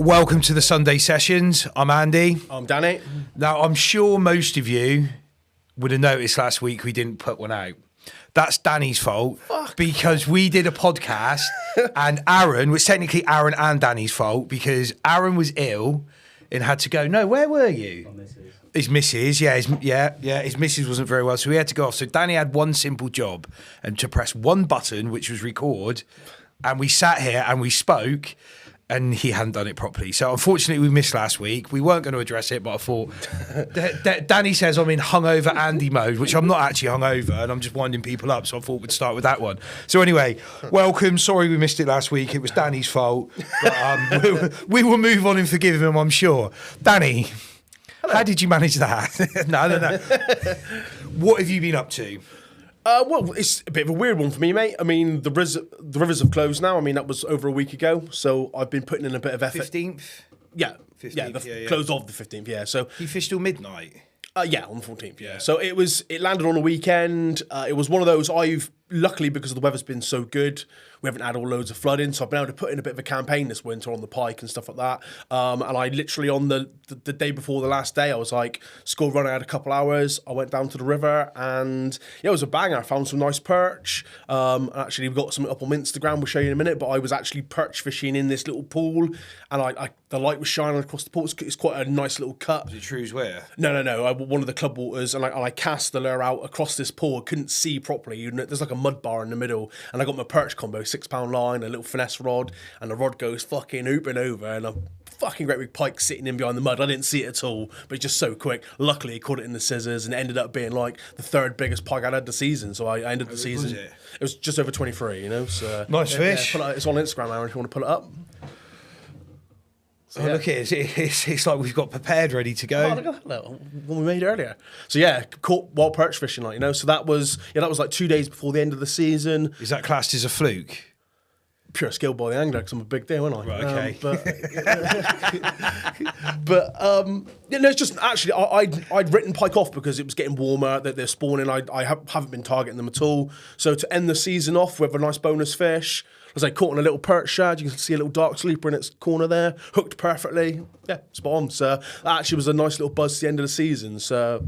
Welcome to the Sunday Sessions. I'm Andy. I'm Danny. Now, I'm sure most of you would have noticed last week we didn't put one out. That's Danny's fault because we did a podcast and Aaron, which technically Aaron and Danny's fault because Aaron was ill and had to go. No, where were you? His missus, his missus wasn't very well, so he had to go off. So Danny had one simple job and to press one button, which was record, and we sat here and we spoke. And he hadn't done it properly. So unfortunately, we missed last week. We weren't going to address it, but I thought... Danny says I'm in hungover Andy mode, which I'm not actually hungover, and I'm just winding people up, so I thought we'd start with that one. So anyway, welcome. Sorry we missed it last week. It was Danny's fault. But, we will move on and forgive him, I'm sure. Danny, Hello. How did you manage that? No. What have you been up to? Well, it's a bit of a weird one for me, mate. I mean, the rivers have closed now. I mean, that was over a week ago, so I've been putting in a bit of effort. 15th? Yeah. 15th, Yeah, closed off the 15th, yeah. So you fished till midnight? Yeah, on the 14th, yeah. So it landed on a weekend. It was one of those luckily, because the weather's been so good, we haven't had all loads of flooding, so I've been able to put in a bit of a campaign this winter on the pike and stuff like that. And I literally, on the day before the last day, I was like, school run, I had a couple hours, I went down to the river, and yeah, it was a banger. I found some nice perch. Actually, we've got some up on Instagram, we'll show you in a minute, but I was actually perch fishing in this little pool, and the light was shining across the pool. It's quite a nice little cut. Was it True's Weir? No. One of the club waters, and I cast the lure out across this pool. I couldn't see properly. There's like a mud bar in the middle, and I got my perch combo, 6-pound line, a little finesse rod, and the rod goes fucking hooping over, and a fucking great big pike sitting in behind the mud. I didn't see it at all, but it's just so quick. Luckily, I caught it in the scissors, and it ended up being like the third biggest pike I'd had the season. So I ended the season. Was it? It was just over 23. So nice fish. Yeah, it's on Instagram, Aaron, if you want to pull it up. So, look at it. It's like we've got prepared, ready to go. Oh, look at that one we made earlier. So caught wild perch fishing, So that was like 2 days before the end of the season. Is that classed as a fluke? Pure skill by the angler, because I'm a big deal, aren't I? Right, okay. It's just actually I'd written pike off because it was getting warmer. That they're spawning. I haven't been targeting them at all. So to end the season off with a nice bonus fish. As I caught on a little perch shad, you can see a little dark sleeper in its corner there, hooked perfectly. Yeah, spot on. So that actually was a nice little buzz to the end of the season. So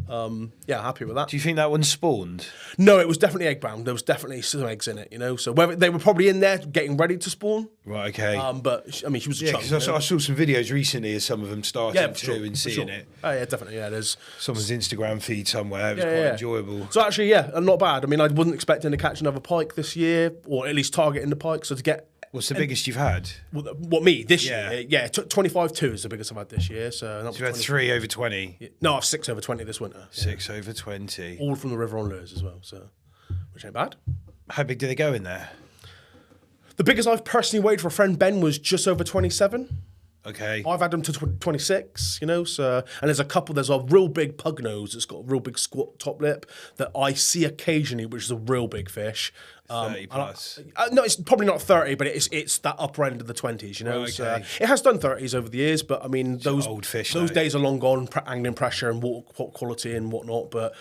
happy with that. Do you think that one spawned? No, it was definitely egg bound. There was definitely some eggs in it, So whether they were probably in there getting ready to spawn. Right, okay. But I mean, she was a chunk. Because I saw some videos recently of some of them starting and seeing it. Oh yeah, definitely. Yeah, there's someone's Instagram feed somewhere. It was quite enjoyable. So actually, not bad. I mean, I wasn't expecting to catch another pike this year, or at least targeting the pike. So to get what's the biggest you've had? What, me this year? Yeah, 25.2 is the biggest I've had this year. So you had 3 over 20. No, I have 6 over 20 this winter. 6 over 20. All from the river on lures as well. So which ain't bad. How big do they go in there? The biggest I've personally weighed for a friend Ben was just over 27. Okay. I've had them to 26, So, and there's a real big pug nose that's got a real big squat top lip that I see occasionally, which is a real big fish. 30 plus. No, it's probably not 30, but it's that upper end of the 20s, Right, okay. So it has done 30s over the years, but I mean, those old fish, those days are long gone, angling pressure and water quality and whatnot. But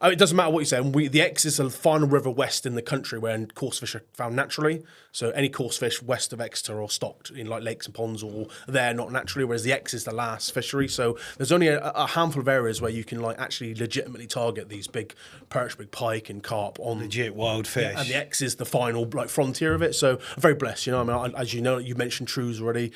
it doesn't matter what you say. The Exe is the final river west in the country where coarse fish are found naturally. So any coarse fish west of Exeter are stocked in like lakes and ponds or there not naturally, whereas the Exe is the last fishery. So there's only a handful of areas where you can like actually legitimately target these big perch, big pike and carp on legit wild fish. And the Exe is the final like frontier of it. So I'm very blessed, I mean, as you know, you mentioned Trues already.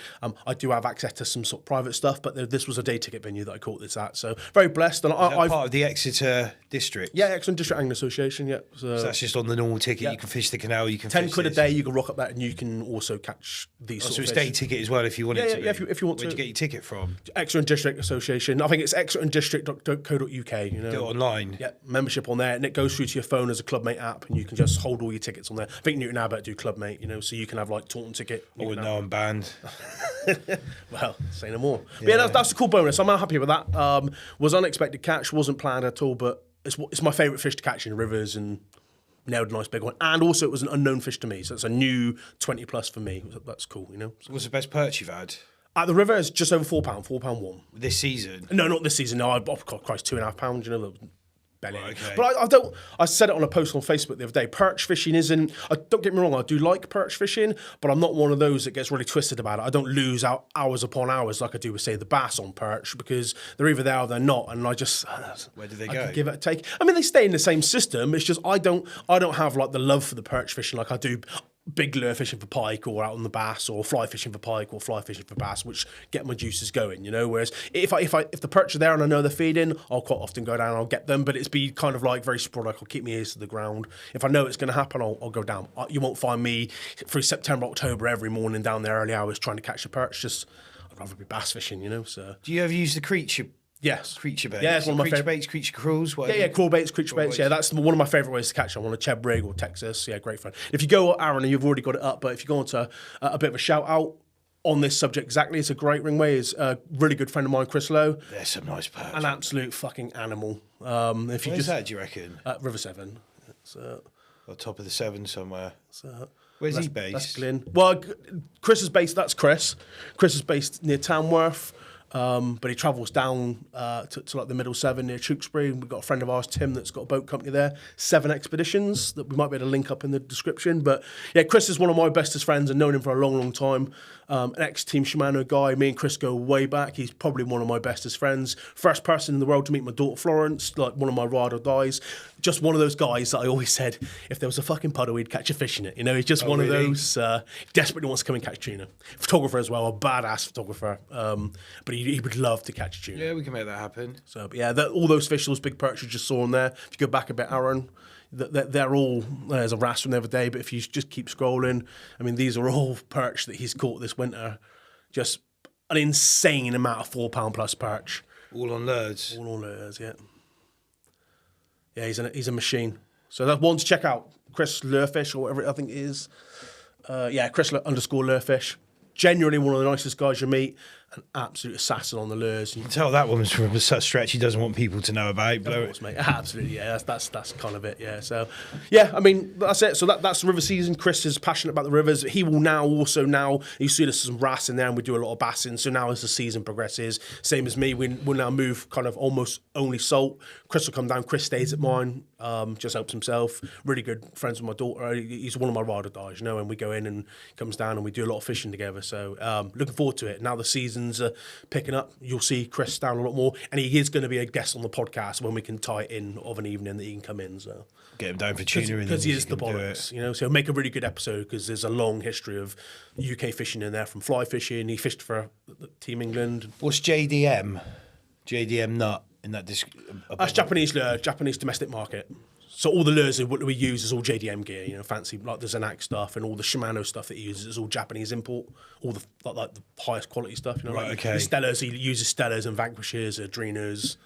I do have access to some sort of private stuff, but this was a day ticket venue that I caught this at. So very blessed. And I've part of the Exeter district. Yeah, Exeter District Angling Association. Yeah. So that's just on the normal ticket. Yeah. You can fish the canal. You can 10 fish quid a day. You can rock up that, and you can also catch these. So it's day ticket as well if you wanted to. Yeah, if you want to. Where'd you get your ticket from? Exeter District Association. I think it's exeterdistrict.co.uk. Do it online. Yeah, membership on there, and it goes through to your phone as a Clubmate app, and you can just hold all your tickets on there. I think Newton Abbott do Clubmate, so you can have like Taunton ticket. I wouldn't know I'm banned. Well, say no more. But yeah, that's a cool bonus. I'm happy with that. Was unexpected catch, wasn't planned at all, but it's my favourite fish to catch in rivers and nailed a nice big one. And also it was an unknown fish to me, so it's a new 20 plus for me. That's cool, So what's the best perch you've had? At the river, it's just over £4, £4.1. This season? No, not this season. No, God, Christ, £2.5. belly. Right, okay. But I don't. I said it on a post on Facebook the other day. Perch fishing isn't. Don't get me wrong. I do like perch fishing, but I'm not one of those that gets really twisted about it. I don't lose out hours upon hours like I do with say the bass on perch because they're either there or they're not, and I just Where do they I go? can give it a take. I mean, they stay in the same system. It's just I don't have like the love for the perch fishing like I do big lure fishing for pike or out on the bass or fly fishing for pike or fly fishing for bass, which get my juices going, you know. Whereas if the perch are there and I know they're feeding, I'll quite often go down and I'll get them, but it's be kind of like very sporadic. I'll keep my ears to the ground. If I know it's going to happen, I'll go down. You won't find me through September, October every morning down there early hours trying to catch a perch. Just I'd rather be bass fishing, you know. So Do you ever use the creature yes, creature baits? Yeah, it's one of my creature favorite baits, creature crawls. Yeah, crawl baits, creature baits. Yeah, that's one of my favourite ways to catch them on a Cheb rig or Texas. Yeah, great fun. If you go, Aaron, and you've already got it up, but if you go on to a bit of a shout out on this subject exactly, it's a great ringway. It's a really good friend of mine, Chris Lowe. There's some nice perch. An absolute fucking animal. If you Where's that, do you reckon? River Severn. It's, On top of the Severn somewhere. it's, Where's he that's based? Glyn. Well, Chris is based. That's Chris. Chris is based near Tamworth. But he travels down to like the Middle Severn near Tewkesbury. We've got a friend of ours, Tim, that's got a boat company there, 7 Expeditions, that we might be able to link up in the description. But yeah, Chris is one of my bestest friends and known him for a long, long time. An ex-Team Shimano guy. Me and Chris go way back. He's probably one of my bestest friends. First person in the world to meet my daughter Florence, like one of my ride or dies. Just one of those guys that I always said, if there was a fucking puddle, he'd catch a fish in it. You know, he's just one of those, desperately wants to come and catch tuna. Photographer as well, a badass photographer. But he would love to catch a tuna. Yeah, we can make that happen. So, but yeah, all those fish, those big perch you just saw on there, if you go back a bit, Aaron, they're all, there's a wrasse from the other day, but if you just keep scrolling, I mean, these are all perch that he's caught this winter. Just an insane amount of 4 pound plus perch. All on lures. All on lures, yeah. Yeah, he's a machine. So that's one to check out. Chris Lurefish or whatever I think it is. Chris _Lurefish. Genuinely one of the nicest guys you meet. An absolute assassin on the lures. You can tell that woman's from a stretch he doesn't want people to know about. Of course, mate. Absolutely, yeah. That's kind of it, yeah. So, yeah, I mean, that's it. So that's the river season. Chris is passionate about the rivers. He will now, you see there's some wrasse in there and we do a lot of bassing. So now as the season progresses, same as me, we'll now move kind of almost only salt. Chris will come down. Chris stays at mine, just helps himself. Really good friends with my daughter. He's one of my ride or dies, you know, and we go in and he comes down and we do a lot of fishing together. So looking forward to it. Now the season's picking up. You'll see Chris down a lot more, and he is going to be a guest on the podcast when we can tie it in of an evening that he can come in. So get him down for tuna because he is the bollocks, you know. So he'll make a really good episode because there's a long history of UK fishing in there, from fly fishing. He fished for Team England. What's JDM? JDM nut in that That's Japanese lure, Japanese domestic market. So all the lures that we use is all JDM gear, you know, fancy like the Zanak stuff and all the Shimano stuff that he uses is all Japanese import, all the like the highest quality stuff, you know. Right, like okay. The Stellas, he uses Stellas and Vanquishers, Adrenas,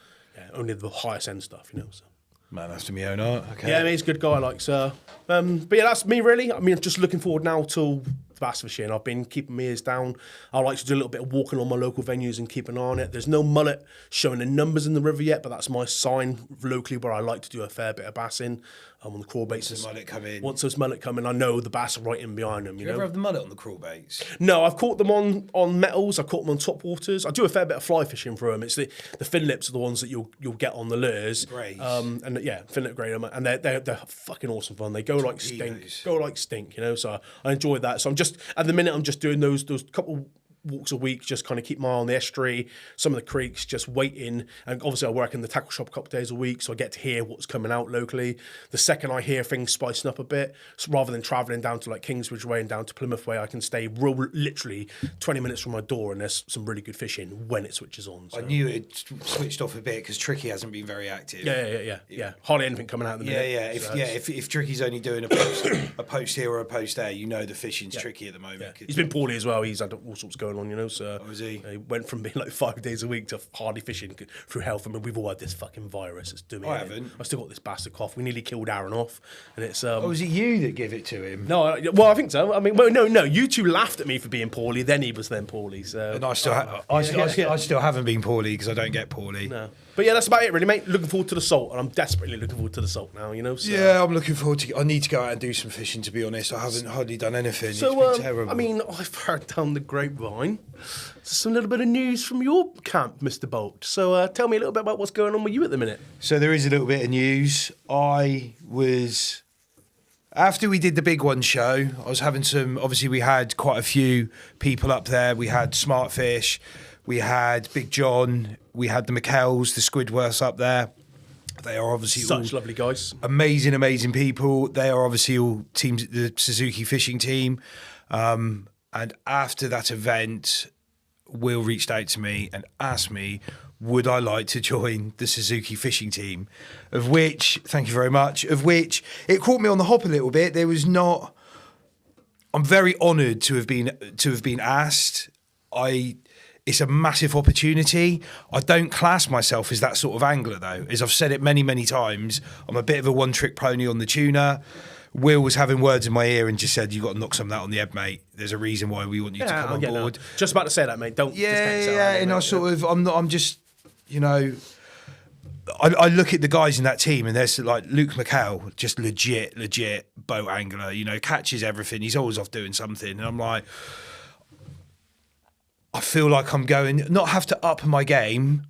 only the highest end stuff, you know. So. Man after me own art. Okay. Yeah, I mean, he's a good guy, like so. But yeah, that's me really. I mean, I'm just looking forward now till bass fishing. I've been keeping my ears down. I like to do a little bit of walking on my local venues and keep an eye on it. There's no mullet showing the numbers in the river yet, but that's my sign locally where I like to do a fair bit of bassing on the crawl baits. Once the mullet come in. Once those mullet come in, I know the bass are right in behind them. You know? Ever have the mullet on the crawl baits? No, I've caught them on metals. I've caught them on top waters. I do a fair bit of fly fishing for them. It's the fin lips are the ones that you'll get on the lures. Greys. And yeah, fin lip grey, and they're fucking awesome fun. They go like stink, you know. So I enjoy that. So I'm just at the minute I'm just doing those couple walks a week, just kind of keep my eye on the estuary, some of the creeks, just waiting. And obviously I work in the tackle shop a couple of days a week, so I get to hear what's coming out locally. The second I hear things spicing up a bit, so rather than travelling down to like Kingsbridge Way and down to Plymouth Way, I can stay literally 20 minutes from my door and there's some really good fishing when it switches on. So. I knew it switched off a bit because Tricky hasn't been very active. Yeah. Hardly anything coming out at the minute. If Tricky's only doing a post here or a post there, you know the fishing's tricky at the moment. Yeah. He's been poorly as well. He's had all sorts going on, you know. So is he? He went from being like 5 days a week to hardly fishing through health. I mean, we've all had this fucking virus. It's doing me. I haven't. I've still got this bastard cough. We nearly killed Aaron off, and it's. Was it you that gave it to him? No, I think so. I mean, no. You two laughed at me for being poorly. Then he was poorly. So And I still haven't been poorly because I don't get poorly. No. But yeah, that's about it, really, mate. Looking forward to the salt, and I'm desperately looking forward to the salt now. You know. So. Yeah, I'm looking forward to. I need to go out and do some fishing. To be honest, I haven't hardly done anything. So, it's been terrible. I mean, I've heard down the grapevine some little bit of news from your camp, Mr. Bolt. So, tell me a little bit about what's going on with you at the minute. So there is a little bit of news. After we did the big one show, I was having some. Obviously, we had quite a few people up there. We had Smartfish, we had Big John, we had the McKells, the Squidworths up there. They are obviously such lovely guys, amazing people. They are obviously all teams, the Suzuki fishing team. And after that event, Will reached out to me and asked me, would I like to join the Suzuki fishing team? Of which, thank you very much, of which it caught me on the hop a little bit. I'm very honoured to have been asked. It's a massive opportunity. I don't class myself as that sort of angler though. As I've said it many, many times, I'm a bit of a one-trick pony on the tuna. Will was having words in my ear and just said, "You got to knock some of that on the head, mate. There's a reason why we want you to come on board." No. Just about to say that, mate. Don't. Yeah. And I'm just, you know, I look at the guys in that team, and there's like Luke McHale, just legit boat angler. You know, catches everything. He's always off doing something, and I'm like, I feel like I'm going not have to up my game,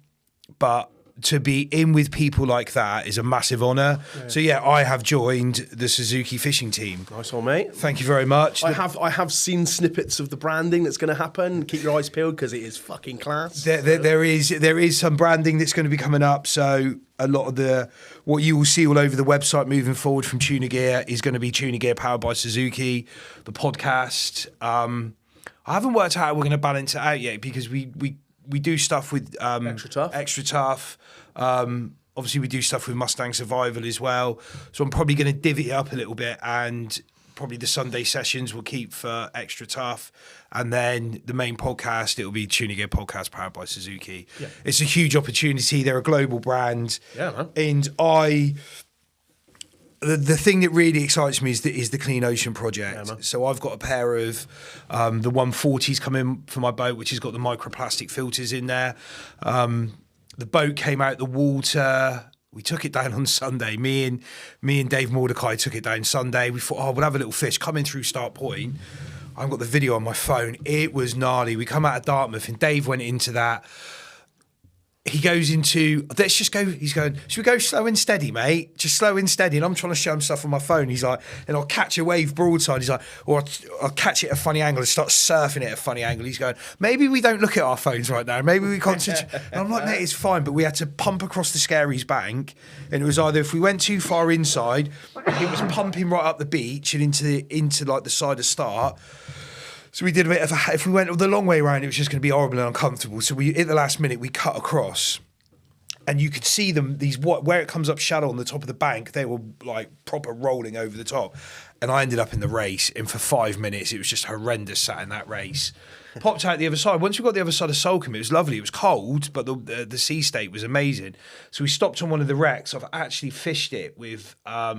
but to be in with people like that is a massive honour. Yeah. So yeah, I have joined the Suzuki fishing team. Nice one, mate. Thank you very much. I have seen snippets of the branding that's going to happen. Keep your eyes peeled because it is fucking class. There is some branding that's going to be coming up. So a lot of what you will see all over the website moving forward from Tuna Gear is going to be Tuna Gear powered by Suzuki. The podcast. I haven't worked out how we're going to balance it out yet because we do stuff with Extra Tough. Obviously, we do stuff with Mustang Survival as well. So I'm probably going to divvy it up a little bit, and probably the Sunday sessions we'll keep for Extra Tough, and then the main podcast, it'll be Tuna Gear Podcast powered by Suzuki. Yeah. It's a huge opportunity. They're a global brand. Yeah, man. And the thing that really excites me is the Clean Ocean project. Yeah, so I've got a pair of the 140s coming for my boat, which has got the microplastic filters in there. The boat came out the water. We took it down on Sunday. Me and Dave Mordecai took it down Sunday. We thought, we'll have a little fish coming through Start Point. I've got the video on my phone. It was gnarly. We come out of Dartmouth and Dave went into that. He goes into, let's just go, he's going, should we go slow and steady, mate? Just slow and steady. And I'm trying to show him stuff on my phone. He's like, and I'll catch a wave broadside. He's like, or I'll catch it at a funny angle and start surfing it at a funny angle. He's going, maybe we don't look at our phones right now. Maybe we concentrate. And I'm like, mate, it's fine. But we had to pump across the Scaries bank. And it was either if we went too far inside, it was pumping right up the beach and into like the side of Start. So we did a bit of if we went the long way around, it was just going to be horrible and uncomfortable. So at the last minute, we cut across, and you could see them, where it comes up shadow on the top of the bank, they were like proper rolling over the top. And I ended up in the race, and for 5 minutes, it was just horrendous sat in that race. Popped out the other side. Once we got the other side of Salcombe, it was lovely. It was cold, but the sea state was amazing. So we stopped on one of the wrecks. I've actually fished it with, I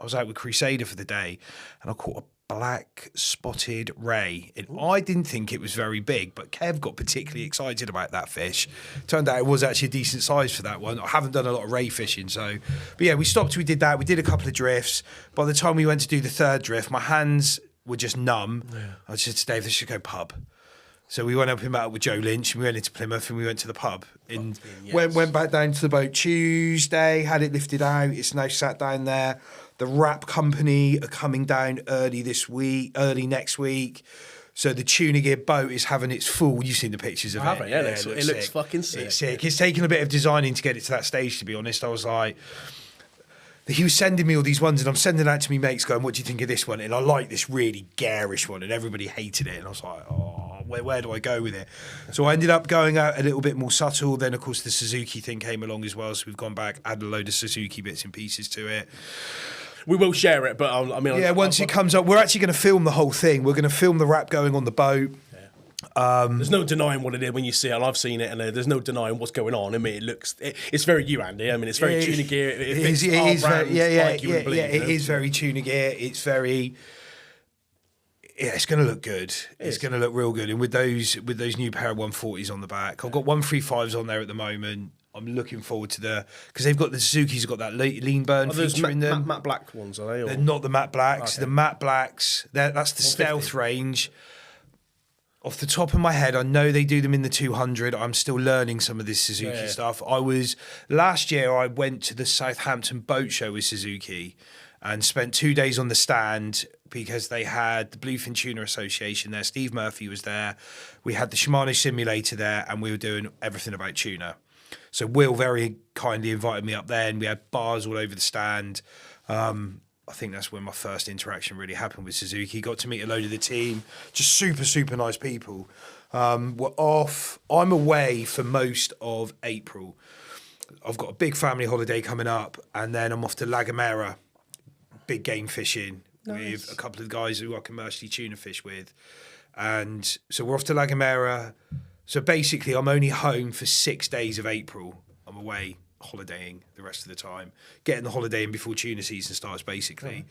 was out with Crusader for the day, and I caught a black spotted ray. And I didn't think it was very big, but Kev got particularly excited about that fish. Turned out it was actually a decent size for that one. I haven't done a lot of ray fishing, but yeah, we stopped, we did that, we did a couple of drifts. By the time we went to do the third drift, my hands were just numb. Yeah. I said to Dave, let's just go pub. So we went up and met up with Joe Lynch, and we went into Plymouth, and we went to the pub. And went back down to the boat Tuesday, had it lifted out. It's now sat down there. The wrap company are coming down early next week. So the Tuna Gear boat is having its full. You've seen the pictures of it. Yeah, it looks fucking sick. It's sick. It's taken a bit of designing to get it to that stage, to be honest. I was like, he was sending me all these ones, and I'm sending out to me mates going, what do you think of this one? And I like this really garish one, and everybody hated it. And I was like, where do I go with it? So I ended up going out a little bit more subtle. Then, of course, the Suzuki thing came along as well. So we've gone back, added a load of Suzuki bits and pieces to it. We will share it, but once it comes up, we're actually going to film the whole thing. We're going to film the wrap going on the boat. Yeah. There's no denying what it is when you see it, and I've seen it, and there's no denying what's going on. I mean, it's very you, Andy. I mean, it's very Tuna Gear. It is very Tuna Gear. It's very. Yeah, it's going to look good. It's going to look real good. And with those new pair of 140s on the back, I've got 135s on there at the moment. I'm looking forward to because they've got the Suzuki's got that lean burn feature in them. Matte black ones, are they? Or? They're not the matte blacks. Okay. The matte blacks, that's the 150. stealth range. Off the top of my head, I know they do them in the 200. I'm still learning some of this Suzuki stuff. Last year, I went to the Southampton Boat Show with Suzuki and spent 2 days on the stand because they had the Bluefin Tuna Association there. Steve Murphy was there. We had the Shimano simulator there, and we were doing everything about tuna. So Will very kindly invited me up there, and we had bars all over the stand. I think that's when my first interaction really happened with Suzuki. Got to meet a load of the team, just super, super nice people. We're off. I'm away for most of April. I've got a big family holiday coming up, and then I'm off to La Gomera, big game fishing with a couple of guys who I commercially tuna fish with. And so we're off to La Gomera. So basically, I'm only home for 6 days of April. I'm away holidaying the rest of the time, getting the holiday in before tuna season starts, basically.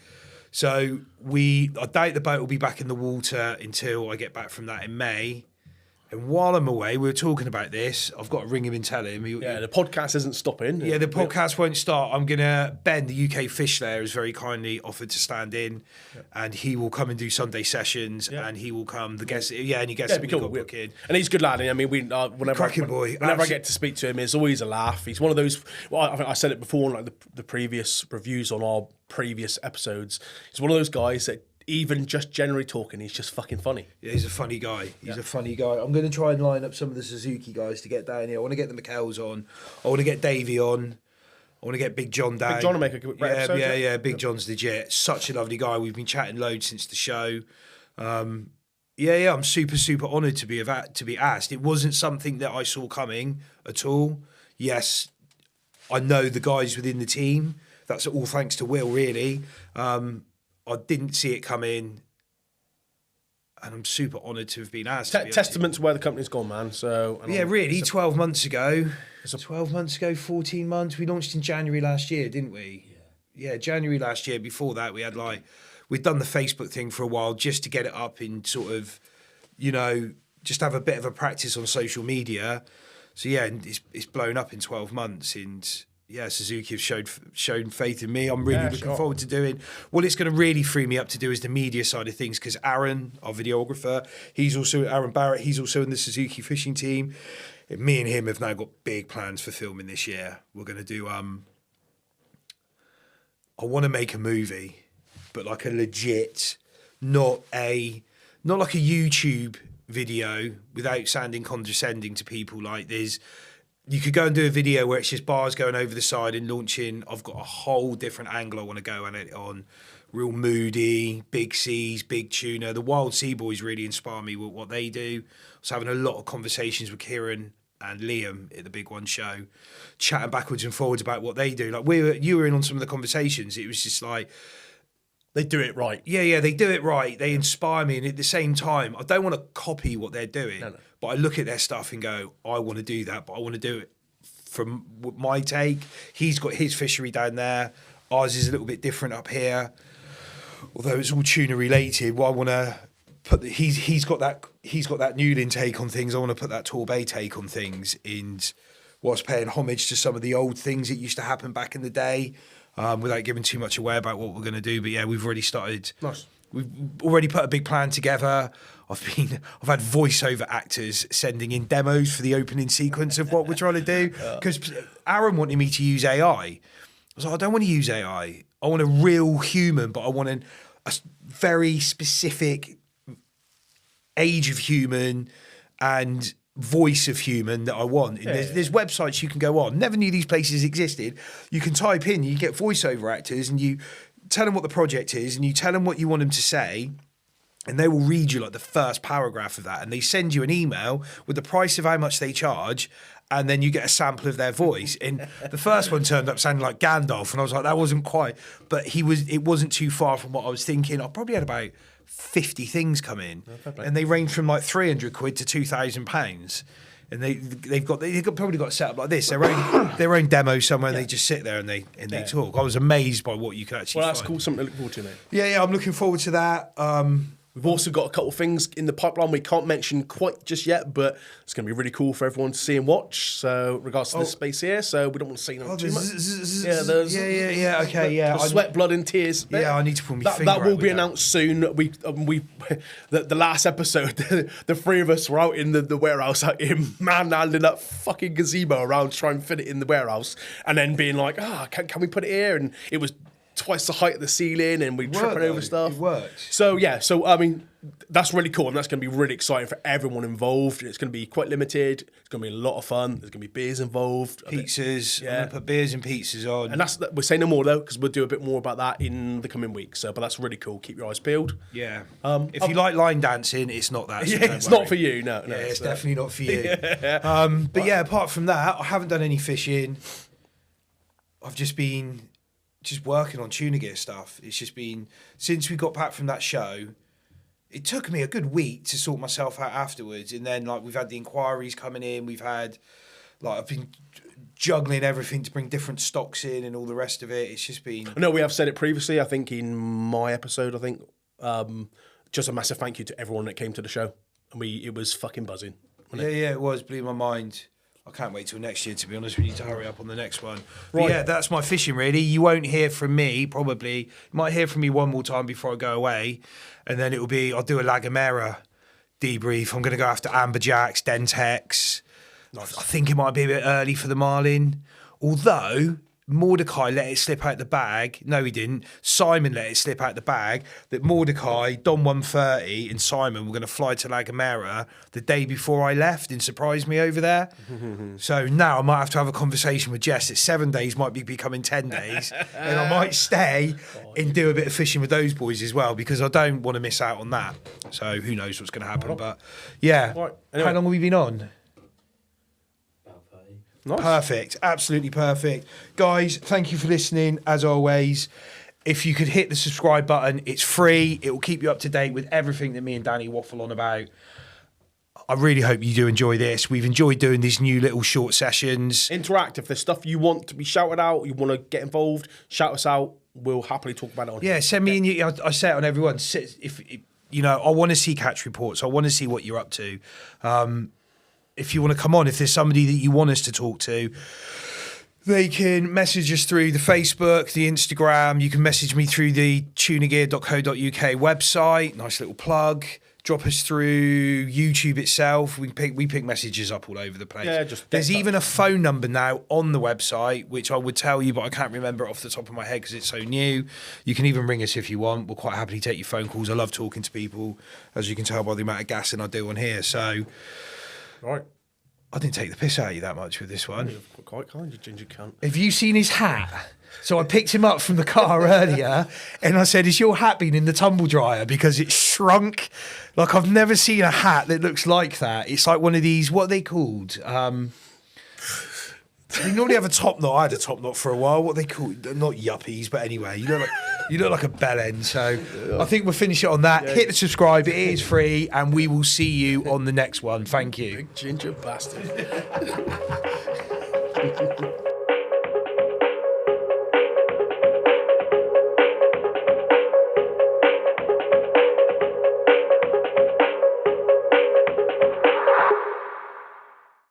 So I doubt the boat will be back in the water until I get back from that in May. And while I'm away, we were talking about this. I've got to ring him and tell him. The podcast isn't stopping. Yeah, the podcast won't start. Ben, the UK Fish Layer, has very kindly offered to stand in, and he will come and do Sunday sessions, and he will come. The guest, and he gets cool. And he's a good lad. I mean, whenever I get to speak to him, it's always a laugh. He's one of those. Well, I think I said it before, like the previous reviews on our previous episodes. He's one of those guys that, even just generally talking, he's just fucking funny. Yeah, he's a funny guy. He's a funny guy. I'm going to try and line up some of the Suzuki guys to get down here. I want to get the McKells on. I want to get Davey on. I want to get Big John down. Big John will make a good episode. Yeah. Big John's legit. Such a lovely guy. We've been chatting loads since the show. I'm super, super honoured to be asked. It wasn't something that I saw coming at all. Yes, I know the guys within the team. That's all thanks to Will, really. I didn't see it come in, and I'm super honoured to have been asked. Testament to where the company's gone, man. So really, 12 months ago, 14 months. We launched in January last year, didn't we? Yeah, January last year. Before that, we'd done the Facebook thing for a while just to get it up in sort of, just have a bit of a practice on social media. So it's blown up in 12 months, and Suzuki have shown faith in me. I'm really looking forward to doing. What it's going to really free me up to do is the media side of things, because Aaron, our videographer, Aaron Barrett, he's also in the Suzuki fishing team. And me and him have now got big plans for filming this year. We're going to do. I want to make a movie, but like a legit, not like a YouTube video without sounding condescending to people. Like you could go and do a video where it's just bars going over the side and launching. I've got a whole different angle I want to go at it on. Real moody, big seas, big tuna. The Wild Sea Boys really inspire me with what they do. I was having a lot of conversations with Kieran and Liam at the Big One show, chatting backwards and forwards about what they do. Like you were in on some of the conversations. It was just like, they do it right. Yeah, they do it right. They inspire me, and at the same time, I don't want to copy what they're doing. No. But I look at their stuff and go, I want to do that, but I want to do it from my take. He's got his fishery down there. Ours is a little bit different up here. Although it's all tuna related, well, I want to put he's got that Newlin take on things. I want to put that Torbay take on things, and whilst paying homage to some of the old things that used to happen back in the day. Without giving too much away about what we're going to do, but we've already started. Nice. We've already put a big plan together. I've had voiceover actors sending in demos for the opening sequence of what we're trying to do, because Aaron wanted me to use AI. I was like, I don't want to use AI. I want a real human, but I want a very specific age of human and voice of human that I want. There's websites you can go on. Never knew these places existed. You can type in, you get voiceover actors, and you tell them what the project is, and you tell them what you want them to say, and they will read you like the first paragraph of that, and they send you an email with the price of how much they charge, and then you get a sample of their voice. And the first one turned up sounding like Gandalf, and I was like, that wasn't quite, but it wasn't too far from what I was thinking. I probably had about 50 things come in, and they range from like £300 to £2,000, and they've probably got set up like this, their own demo somewhere, and they just sit there and they talk. I was amazed by what you could actually. Well, that's find. cool. Something to look forward to, mate. Yeah, I'm looking forward to that. We've also got a couple of things in the pipeline we can't mention quite just yet, but it's going to be really cool for everyone to see and watch. So, regards to this space here, so we don't want to say too much. Yeah. Okay, yeah. Sweat, blood, and tears. Yeah, I need to pull my finger That will out be with announced soon. The last episode, the three of us were out in the warehouse, out in manhandling that fucking gazebo around, trying to fit it in the warehouse, and then being like, can we put it here? And it was twice the height of the ceiling, and we're tripping over stuff. It works. So I mean, that's really cool, and that's going to be really exciting for everyone involved. It's going to be quite limited. It's going to be a lot of fun. There's going to be beers involved, pizzas. Yeah, I'm going to put beers and pizzas on. And we're saying no more though, because we'll do a bit more about that in the coming weeks. So, but that's really cool. Keep your eyes peeled. Yeah. If you like line dancing, it's not that. So it's not for you. No. Yeah, it's definitely not for you. But yeah, apart from that, I haven't done any fishing. I've just been working on Tuna Gear stuff. It's just been, since we got back from that show, it took me a good week to sort myself out afterwards. And then we've had the inquiries coming in. We've had, I've been juggling everything to bring different stocks in and all the rest of it. It's just been... I know we have said it previously, I think in my episode, just a massive thank you to everyone that came to the show. And it was fucking buzzing. Yeah, it was. Blew my mind. I can't wait till next year, to be honest. We need to hurry up on the next one. Right. But yeah, that's my fishing, really. You won't hear from me, probably. You might hear from me one more time before I go away. And then it will be, I'll do a La Gomera debrief. I'm going to go after amberjacks, dentex. Nice. I think it might be a bit early for the marlin. Although Mordecai let it slip out the bag. No, he didn't. Simon let it slip out the bag that Mordecai, Don 130, and Simon were going to fly to La Gomera the day before I left and surprise me over there. So now I might have to have a conversation with Jess that 7 days might be becoming 10 days. And I might stay and do a bit of fishing with those boys as well, because I don't want to miss out on that. So who knows what's going to happen. But yeah, anyway. How long have we been on? Nice. Perfect. Absolutely perfect. Guys, thank you for listening, as always. If you could hit the subscribe button, it's free. It will keep you up to date with everything that me and Danny waffle on about. I really hope you do enjoy this. We've enjoyed doing these new little short sessions. Interactive. There's stuff you want to be shouted out, you want to get involved, shout us out. We'll happily talk about it on here. Send me in. I say it on everyone. If I want to see catch reports. I want to see what you're up to. If you want to come on, if there's somebody that you want us to talk to, they can message us through the Facebook, the Instagram. You can message me through the tunagear.co.uk website. Nice little plug. Drop us through YouTube itself. We pick messages up all over the place. Yeah, there's even a phone number now on the website, which I would tell you, but I can't remember it off the top of my head because it's so new. You can even ring us if you want. We'll quite happily take your phone calls. I love talking to people, as you can tell by the amount of gassing I do on here. So... Right. I didn't take the piss out of you that much with this one. You're quite kind, you ginger cunt. Have you seen his hat? So I picked him up from the car earlier and I said, has your hat been in the tumble dryer? Because it shrunk. Like, I've never seen a hat that looks like that. It's like one of these, what are they called? They normally have a top knot. I had a top knot for a while. What are they called? Not yuppies, but anyway, you look like a bell end. So I think we'll finish it on that. Yeah. Hit the subscribe. It is free, and we will see you on the next one. Thank you. Big ginger bastard.